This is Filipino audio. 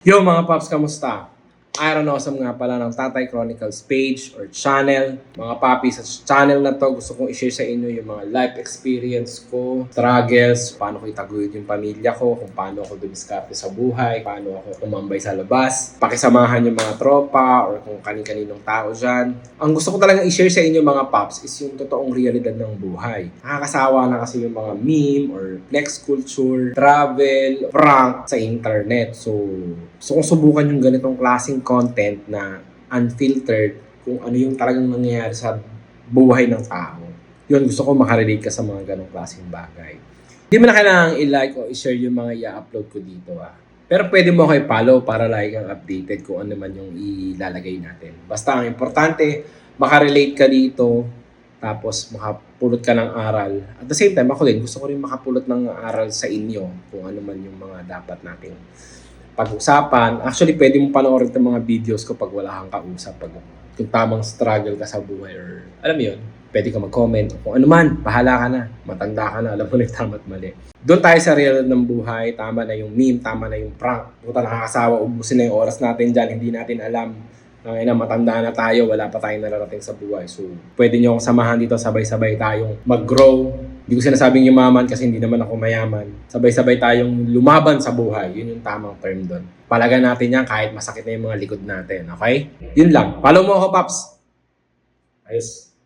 Yo mga Pops, kamusta? Iron Awesome nga pala ng Tatay Chronicles page or channel. Mga papi, sa channel na to gusto kong i-share sa inyo yung mga life experience ko, struggles, paano ko itaguyod yung pamilya ko, kung paano ako dumiskarte sa buhay, paano ako tumambay sa labas, pakisamahan yung mga tropa or kung kanin-kaninong tao dyan. Ang gusto ko talaga i-share sa inyo mga Pops is yung totoong realidad ng buhay. Nakakasawa na kasi yung mga meme or flex culture, travel, prank sa internet. So kung subukan yung ganitong klaseng content na unfiltered, kung ano yung talagang nangyayari sa buhay ng tao. Yun, gusto ko makarelate ka sa mga ganong klaseng bagay. Hindi mo na kailangang i-like o i-share yung mga i-upload ko dito Pero pwede mo ako i-follow para lagi kang updated kung ano man yung ilalagay natin. Basta ang importante, makarelate ka dito, tapos makapulot ka ng aral. At the same time, ako din, gusto ko rin makapulot ng aral sa inyo kung ano man yung mga dapat nating pag-usapan. Actually, pwede mong panoorin itong mga videos ko pag wala kang kausap. Pag kung tamang struggle ka sa buhay or alam mo yun, pwede ka mag-comment. Kung ano man, bahala ka na. Matanda ka na, alam mo na yung tama at mali. Doon tayo sa real ng buhay. Tama na yung meme, tama na yung prank. Puta, nakakasawa, ubusin na yung oras natin dyan. Hindi natin alam. Matanda na tayo, wala pa tayong nararating sa buhay. So, pwede nyo akong samahan dito, sabay-sabay tayong mag-grow. Hindi ko sinasabing yumaman kasi hindi naman ako mayaman. Sabay-sabay tayong lumaban sa buhay. Yun yung tamang term doon. Palagan natin yan kahit masakit na yung mga likod natin. Okay? Yun lang. Follow mo ako, Paps. Ayos.